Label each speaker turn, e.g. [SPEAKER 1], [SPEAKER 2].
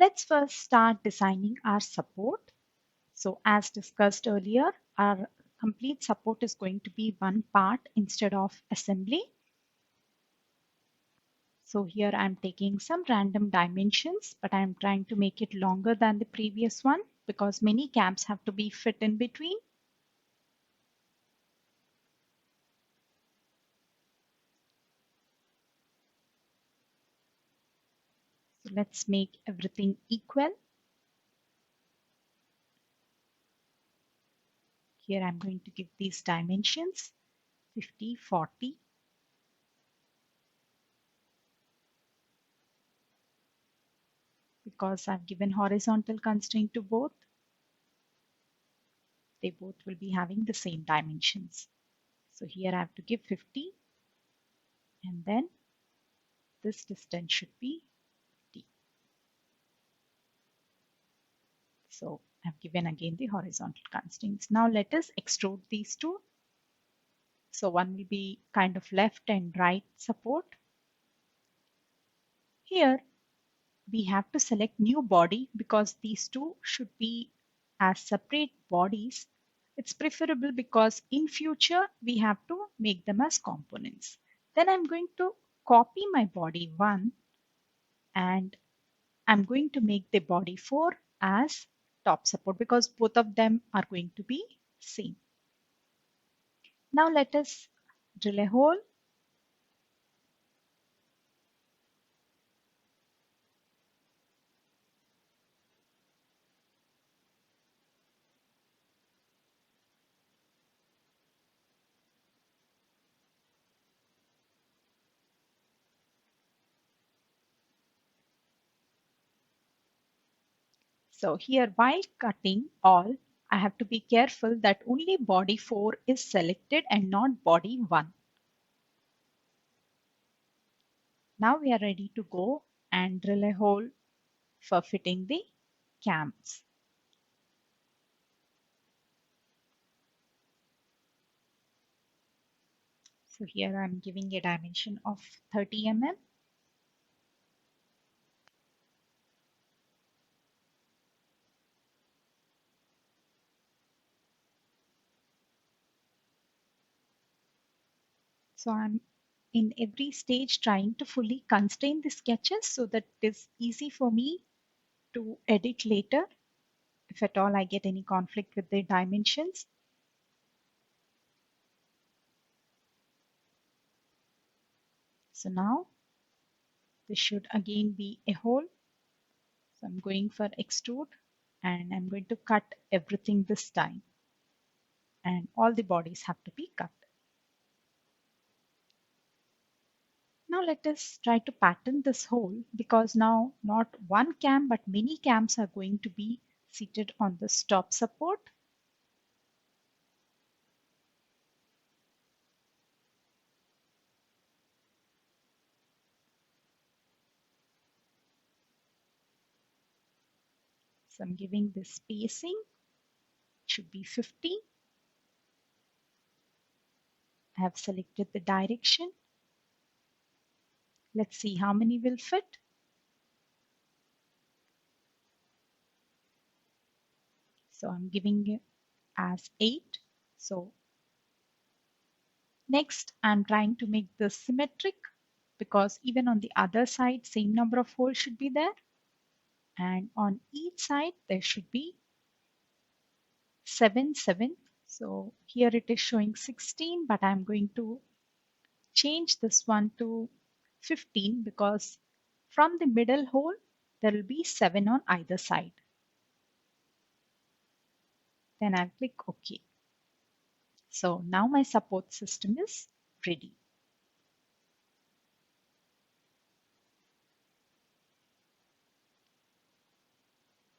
[SPEAKER 1] Let's first start designing our support. So as discussed earlier, our complete support is going to be one part instead of assembly. So here I'm taking some random dimensions, but I'm trying to make it longer than the previous one because many cams have to be fit in between. So let's make everything equal. Here I'm going to give these dimensions 50, 40. Because I've given horizontal constraint to both, they both will be having the same dimensions. So here I have to give 50 and then this distance should be d. So I've given again the horizontal constraints. Now let us extrude these two. So one will be kind of left and right support. Here we have to select new body because these two should be as separate bodies. It's preferable because in future we have to make them as components. Then I'm going to copy my body 1 and I'm going to make the body 4 as top support because both of them are going to be same. Now let us drill a hole. So here while cutting all, I have to be careful that only body 4 is selected and not body 1. Now we are ready to go and drill a hole for fitting the cams. So here I'm giving a dimension of 30 mm. So I'm in every stage trying to fully constrain the sketches so that it is easy for me to edit later if at all I get any conflict with the dimensions. So now this should again be a hole. So I'm going for extrude and I'm going to cut everything this time. And all the bodies have to be cut. Now let us try to pattern this hole because now not one cam but many cams are going to be seated on the top support. So I'm giving the spacing, it should be 50. I have selected the direction. Let's see how many will fit. So I'm giving it as 8. So next I'm trying to make this symmetric because even on the other side same number of holes should be there. And on each side there should be 7, 7. So here it is showing 16, but I'm going to change this one to 15 because from the middle hole there will be 7 on either side. Then I'll click OK. So now my support system is ready.